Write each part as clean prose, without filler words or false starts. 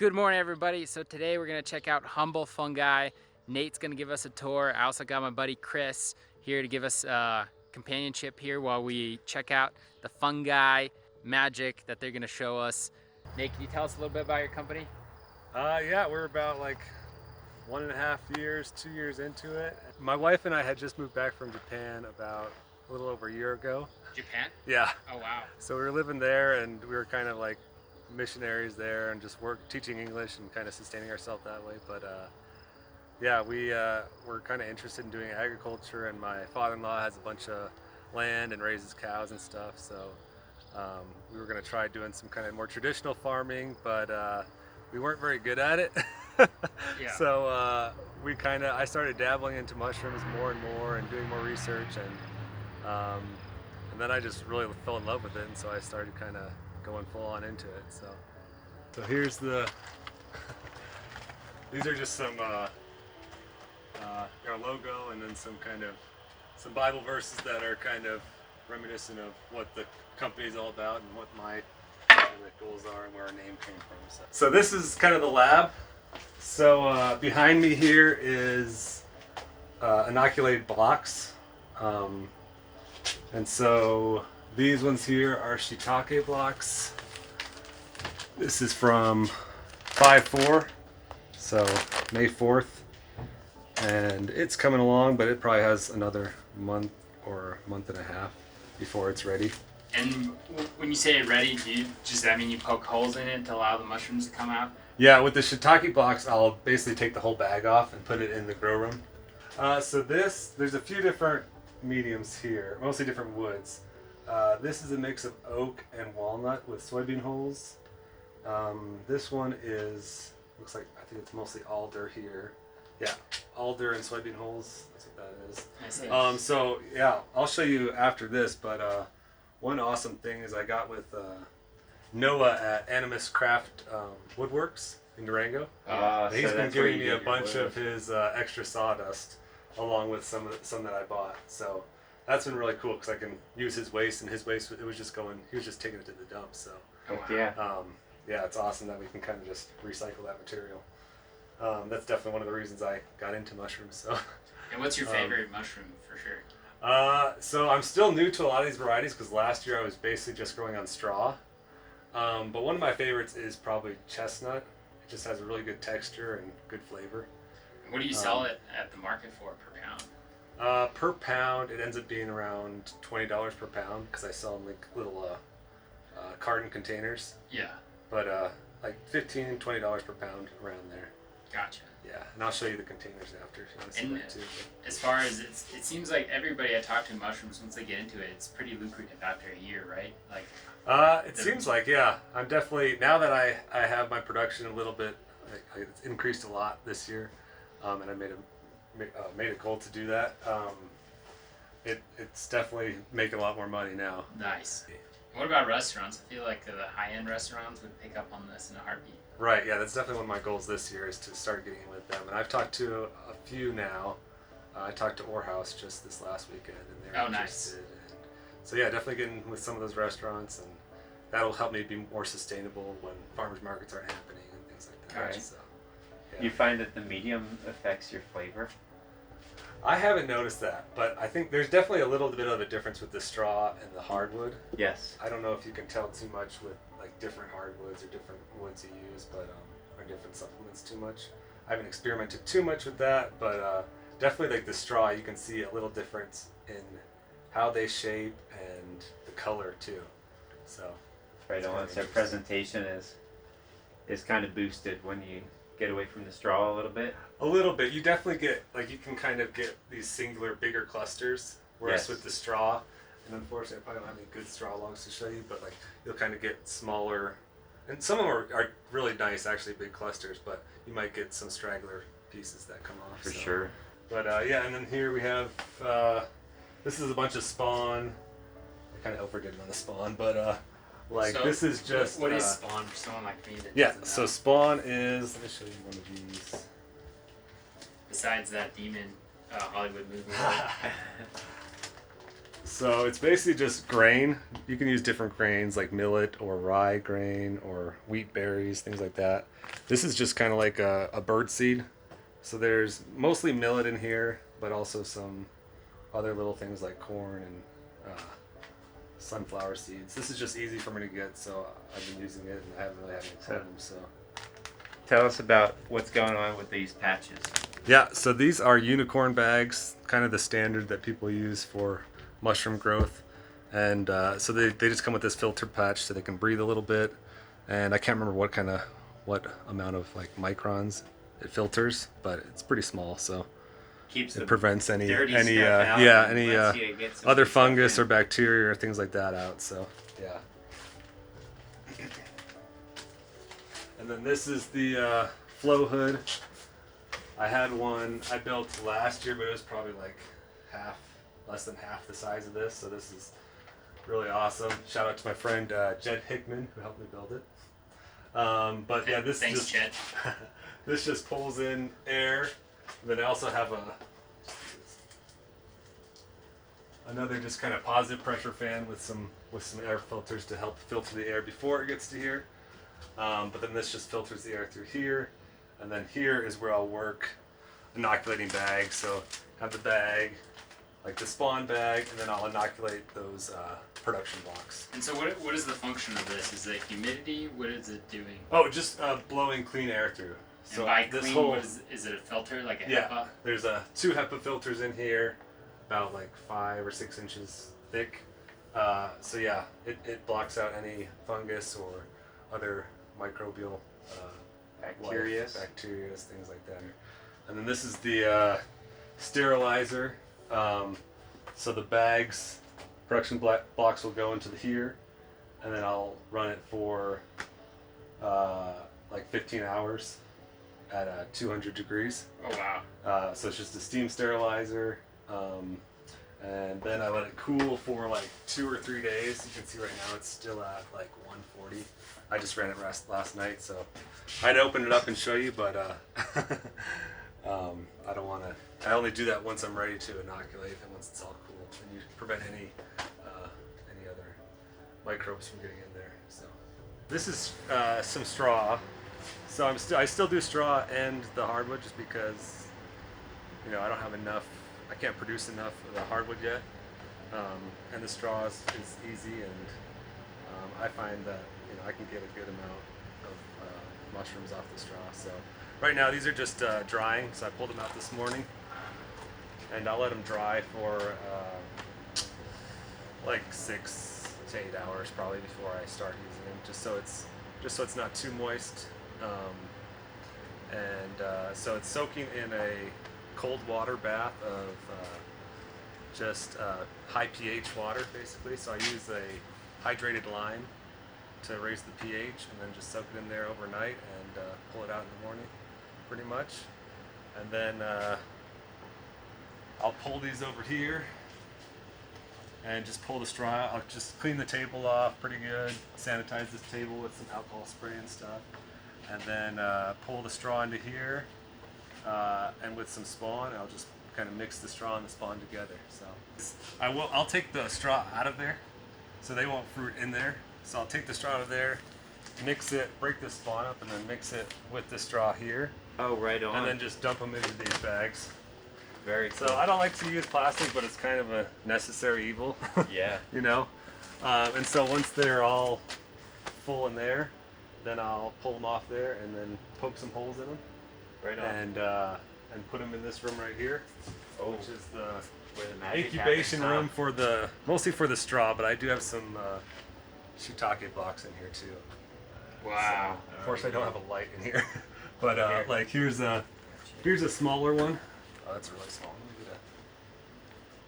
Good morning, everybody. So today we're gonna check out Humble Fungi. Nate's gonna give us a tour. I also got my buddy Chris here to give us companionship here while we check out the fungi magic that they're gonna show us. Nate, can you tell us a little bit about your company? Yeah, we're about like 1.5 years, 2 years into it. My wife and I had just moved back from Japan about a little over a year ago. Japan? Yeah. Oh, wow. So we were living there and we were kind of like missionaries there and just teaching English and kind of sustaining ourselves that way. But yeah, we were kind of interested in doing agriculture, and my father-in-law has a bunch of land and raises cows and stuff. So we were going to try doing some kind of more traditional farming, but we weren't very good at it. Yeah. So I started dabbling into mushrooms more and more and doing more research, and then I just really fell in love with it, and so I started kind of going full on into it. So here's these are just some our logo, and then some Bible verses that are kind of reminiscent of what the company is all about and what my goals are and where our name came from. So this is kind of the lab. So behind me here is inoculated blocks, and so these ones here are shiitake blocks. This is from 5/4, so May 4th, and it's coming along, but it probably has another month or month and a half before it's ready. And when you say ready, does that mean you poke holes in it to allow the mushrooms to come out? Yeah, with the shiitake blocks, I'll basically take the whole bag off and put it in the grow room. So there's a few different mediums here, mostly different woods. This is a mix of oak and walnut with soybean holes. This one looks like, I think it's mostly alder here. Yeah, alder and soybean holes, that's what that is. I see. So yeah, I'll show you after this, but one awesome thing is I got with Noah at Animus Craft Woodworks in Durango. He's been giving me a bunch of his extra sawdust along with some that I bought. So that's been really cool because I can use his waste, and his waste he was just taking it to the dump. So yeah, it's awesome that we can kind of just recycle that material. That's definitely one of the reasons I got into mushrooms. So. And what's your favorite mushroom for sure? So I'm still new to a lot of these varieties because last year I was basically just growing on straw. But one of my favorites is probably chestnut. It just has a really good texture and good flavor. What do you sell it at the market for per pound? Per pound, it ends up being around $20 per pound because I sell them like little carton containers. Yeah. But like $15, $20 per pound around there. Gotcha. Yeah, and I'll show you the containers after if you want to see that too. As far as it seems like everybody I talk to mushrooms, once they get into it, it's pretty lucrative after a year, right? Like. It seems like, yeah. I'm definitely, now that I have my production a little bit, it's increased a lot this year, and I made a goal to do that. It's definitely making a lot more money now. Nice. What about restaurants? I feel like the high-end restaurants would pick up on this in a heartbeat. Right, yeah, that's definitely one of my goals this year is to start getting in with them. And I've talked to a few now. I talked to Orhouse just this last weekend, and they're interested. Nice. So yeah, definitely getting with some of those restaurants, and that'll help me be more sustainable when farmers markets aren't happening and things like that. Right. So, yeah. You find that the medium affects your flavor? I haven't noticed that, but I think there's definitely a little bit of a difference with the straw and the hardwood. Yes. I don't know if you can tell too much with like different hardwoods or different woods you use, but or different supplements too much. I haven't experimented too much with that, but definitely like the straw, you can see a little difference in how they shape and the color too. So Right on. So presentation is kind of boosted when you get away from the straw a little bit. a little bit. You definitely get you can kind of get these singular bigger clusters, whereas Yes. with the straw, and unfortunately I probably don't have any good straw logs to show you, but like you'll kind of get smaller, and some of them are really nice, actually big clusters, but you might get some straggler pieces that come off. For so. sure. But yeah, and then here we have, this is a bunch of spawn. I kind of overdid it on the spawn, but like So, this is just. What is spawn for someone like me that Yeah, doesn't so know? spawn is, let me show you one of these. Besides that demon Hollywood movie. So it's basically just grain. You can use different grains like millet or rye grain or wheat berries, things like that. This is just kind of like a bird seed. So there's mostly millet in here, but also some other little things like corn and sunflower seeds. This is just easy for me to get, so I've been using it and I haven't really had any problems. So tell us about what's going on with these patches. yeah, so these are unicorn bags, kind of the standard that people use for mushroom growth. And so they just come with this filter patch so they can breathe a little bit. And I can't remember what amount of like microns it filters, but it's pretty small, so Keeps it prevents any dirty stuff out and lets you get some other good stuff fungus in. or bacteria or things like that out. So yeah. And then this is the flow hood. I had one I built last year, but it was probably like less than half the size of this. So this is really awesome. Shout out to my friend Jed Hickman who helped me build it. But yeah, Thanks, Jed. This just pulls in air. And then I also have another just kind of positive pressure fan with some air filters to help filter the air before it gets to here. But then this just filters the air through here, and then here is where I'll work inoculating bags. So have the bag, like the spawn bag, and then I'll inoculate those production blocks. And so what is the function of this? Is it humidity? What is it doing? Oh, just blowing clean air through. So and by this clean, whole, what is it a filter, like a yeah, HEPA? there's 2 HEPA filters in here, about like 5 or 6 inches thick. So yeah, it blocks out any fungus or other microbial Bacteria, things like that. And then this is the sterilizer. So the bags, production blocks will go into here, and then I'll run it for like 15 hours at 200 degrees. Oh wow. So it's just a steam sterilizer. And then I let it cool for like 2 or 3 days. You can see right now it's still at like 140. I just ran it last night, so I'd open it up and show you, but I don't want to. I only do that once I'm ready to inoculate and once it's all cool, and you prevent any other microbes from getting in there. So this is some straw. So I still do straw and the hardwood just because I don't have enough. I can't produce enough of the hardwood yet, and the straw is easy, and I find that I can get a good amount of mushrooms off the straw. So right now these are just drying, so I pulled them out this morning, and I'll let them dry for like 6 to 8 hours probably before I start using them, just so it's not too moist, so it's soaking in a cold water bath of just high pH water basically. So I use a hydrated lime to raise the pH, and then just soak it in there overnight and pull it out in the morning pretty much. And then I'll pull these over here and just pull the straw out. I'll just clean the table off pretty good, sanitize this table with some alcohol spray and stuff, and then pull the straw into here. And with some spawn, I'll just kind of mix the straw and the spawn together. So I'll take the straw out of there, so they won't fruit in there. So I'll take the straw out of there, mix it, break the spawn up, and then mix it with the straw here. Oh, right on. And then just dump them into these bags. Very cool. So I don't like to use plastic, but it's kind of a necessary evil. Yeah. And so once they're all full in there, then I'll pull them off there and then poke some holes in them. Right on. And put them in this room right here, which is where the magic incubation happens, room mostly for the straw, but I do have some shiitake blocks in here too. Wow. So, of course, I don't have a light in here, but like here's a smaller one. Oh, that's really small.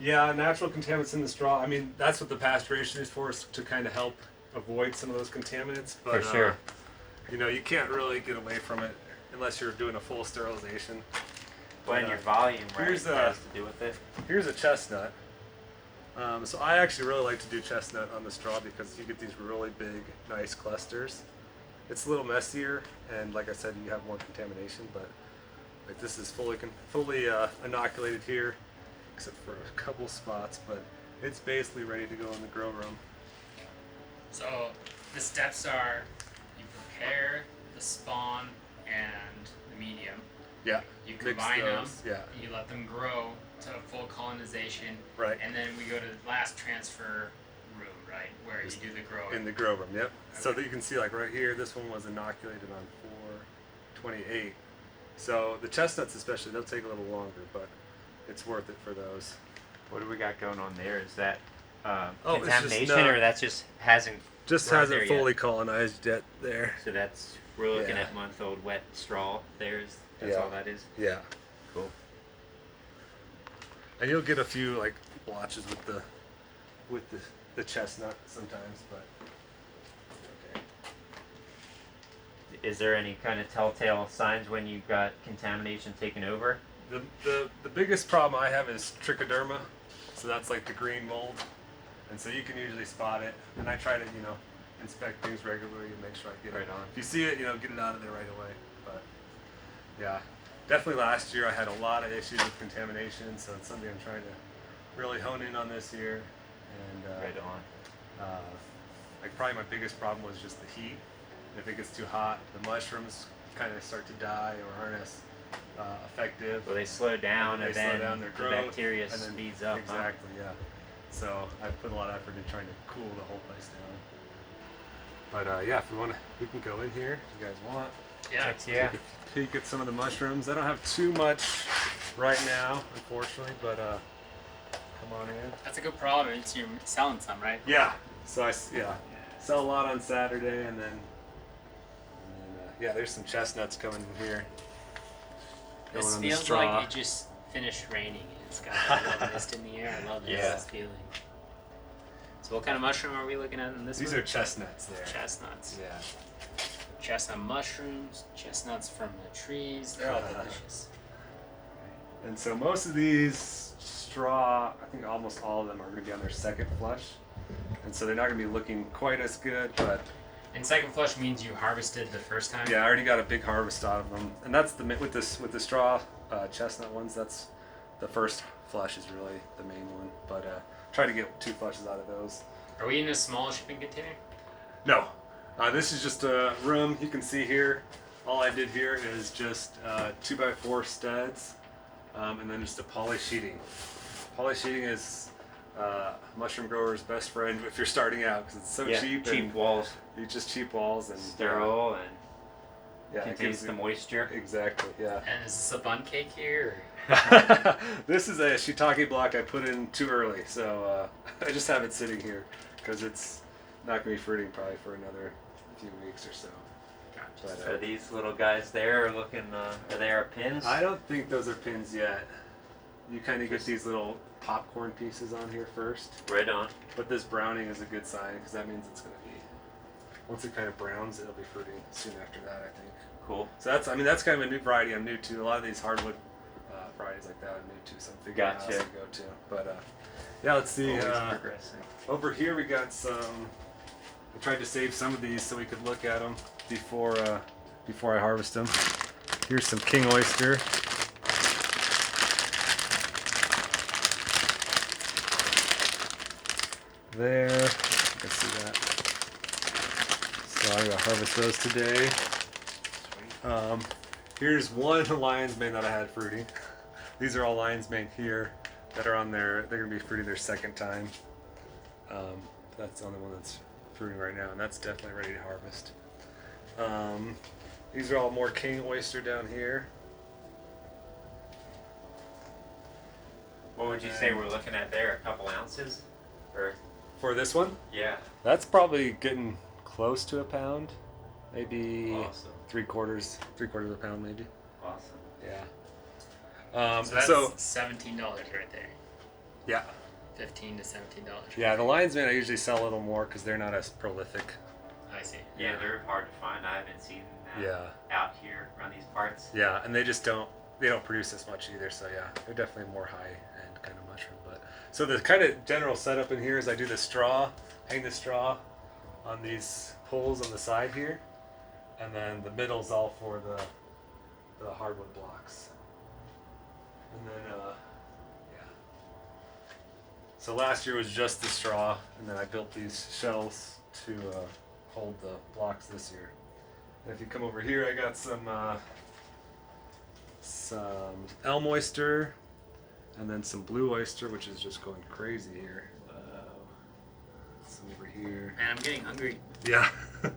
Yeah, natural contaminants in the straw. I mean, that's what the pasteurization is for, is to kind of help avoid some of those contaminants. But, for sure. You can't really get away from it unless you're doing a full sterilization. When your volume has to do with it. Here's a chestnut. So I actually really like to do chestnut on the straw because you get these really big, nice clusters. It's a little messier, and like I said, you have more contamination, but like this is fully inoculated here, except for a couple spots. But it's basically ready to go in the grow room. So the steps are you prepare the spawn and the medium. Yeah. You combine them. Yeah. You let them grow to full colonization. Right. And then we go to the last transfer room, right, where you do the growing. In the grow room, yep. Okay. So that you can see, like right here, this one was inoculated on 4/28. So the chestnuts especially, they'll take a little longer, but it's worth it for those. What do we got going on there? Is that Oh, it's just contamination, or that just hasn't Just run hasn't there fully yet? colonized yet there. So we're looking Yeah. at month-old wet straw. That's Yeah. all that is. Yeah. Cool. And you'll get a few like blotches with the chestnut sometimes, but okay. Is there any kind of telltale signs when you've got contamination taken over? The biggest problem I have is trichoderma, so that's like the green mold, and so you can usually spot it. And I try to inspect things regularly and make sure I get Right it on. If you see it, get it out of there right away. But yeah, definitely last year I had a lot of issues with contamination, so it's something I'm trying to really hone in on this year. And Right on. like probably my biggest problem was just the heat. If it gets too hot, the mushrooms kind of start to die or aren't as effective. Well, they slow down, They and slow then down their the growth, bacteria and then speeds up. huh? Exactly, yeah. So I put a lot of effort in trying to cool the whole place down. But yeah, if we want to, we can go in here if you guys want. Yeah. Heck yeah. Take a peek at some of the mushrooms. I don't have too much right now, unfortunately, but come on in. That's a good problem. It's you're selling some, right? Yeah. So I sell a lot on Saturday, and then yeah, there's some chestnuts coming in here. This Going on the feels straw. like it just finished raining. It's got a little mist in the air. I love this feeling. So what kind of mushroom are we looking at in this These one? are chestnuts there. Chestnuts. Yeah. Chestnut mushrooms, chestnuts from the trees. They're all delicious. And so most of these straw, I think almost all of them are going to be on their second flush. And so they're not going to be looking quite as good, but And second flush means you harvested the first time? yeah, I already got a big harvest out of them. And that's with the straw chestnut ones, that's the first flush is really the main one. But try to get 2 flushes out of those. Are we in a small shipping container? No, this is just a room. You can see here, all I did here is just 2x4 studs, and then just a poly sheeting. Poly sheeting is mushroom grower's best friend if you're starting out because it's so cheap. Cheap and walls. You just cheap walls and Sterile and yeah, it contains gives the you- moisture. Exactly, yeah. And is this a bun cake here? This is a shiitake block I put in too early, so I just have it sitting here because it's not going to be fruiting probably for another few weeks or so. But, Are these little guys there looking? Are they our pins? I don't think those are pins yet. You kind of get these little popcorn pieces on here first, Right on. but this browning is a good sign because that means it's going to be. Once it kind of browns, it'll be fruiting soon after that, I think. Cool. So that's kind of a new variety I'm new to. A lot of these hardwood varieties like that I'm new to, so I'm figuring out how Gotcha. to go to. But yeah, let's see. Always progressing. Over here we got some. I tried to save some of these so we could look at them before I harvest them. Here's some king oyster. There, you can see that. So I'm gonna harvest those today. Here's one lion's mane that I had fruiting. These are all lion's mane here that are on they're gonna be fruiting their second time. That's the only one that's fruiting right now, and that's definitely ready to harvest. These are all more king oyster down here. What would you say we're looking at there? A couple ounces? Or For this one, yeah. that's probably getting close to a pound, maybe Awesome. three quarters of a pound, maybe. Awesome. Yeah. So that's $17 right there. Yeah. $15 to $17. Yeah, the lion's mane I usually sell a little more because they're not as prolific. I see. Yeah, they're hard to find. I haven't seen that Yeah. out here around these parts. Yeah, and they don't produce as much either. So yeah, they're definitely more high-end kind of mushroom. But so the kind of general setup in here is I do the straw, hang the straw on these poles on the side here, and then the middle's all for the hardwood blocks. And then yeah. So last year was just the straw, and then I built these shells to hold the blocks this year. And if you come over here, I got some elm oyster, and then some blue oyster, which is just going crazy here. Some over here. Man, I'm getting hungry. Yeah. With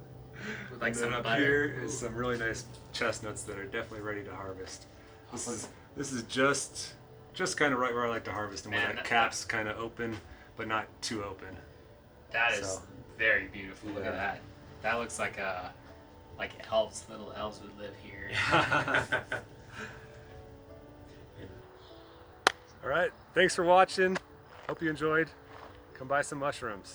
like and then some up butter. here is some really nice chestnuts that are definitely ready to harvest. This is just kind of right where I like to harvest them, where that cap's kind of open, but not too open. That is very beautiful. Look at that. That looks like elves, little elves would live here. All right, thanks for watching. Hope you enjoyed. Come buy some mushrooms.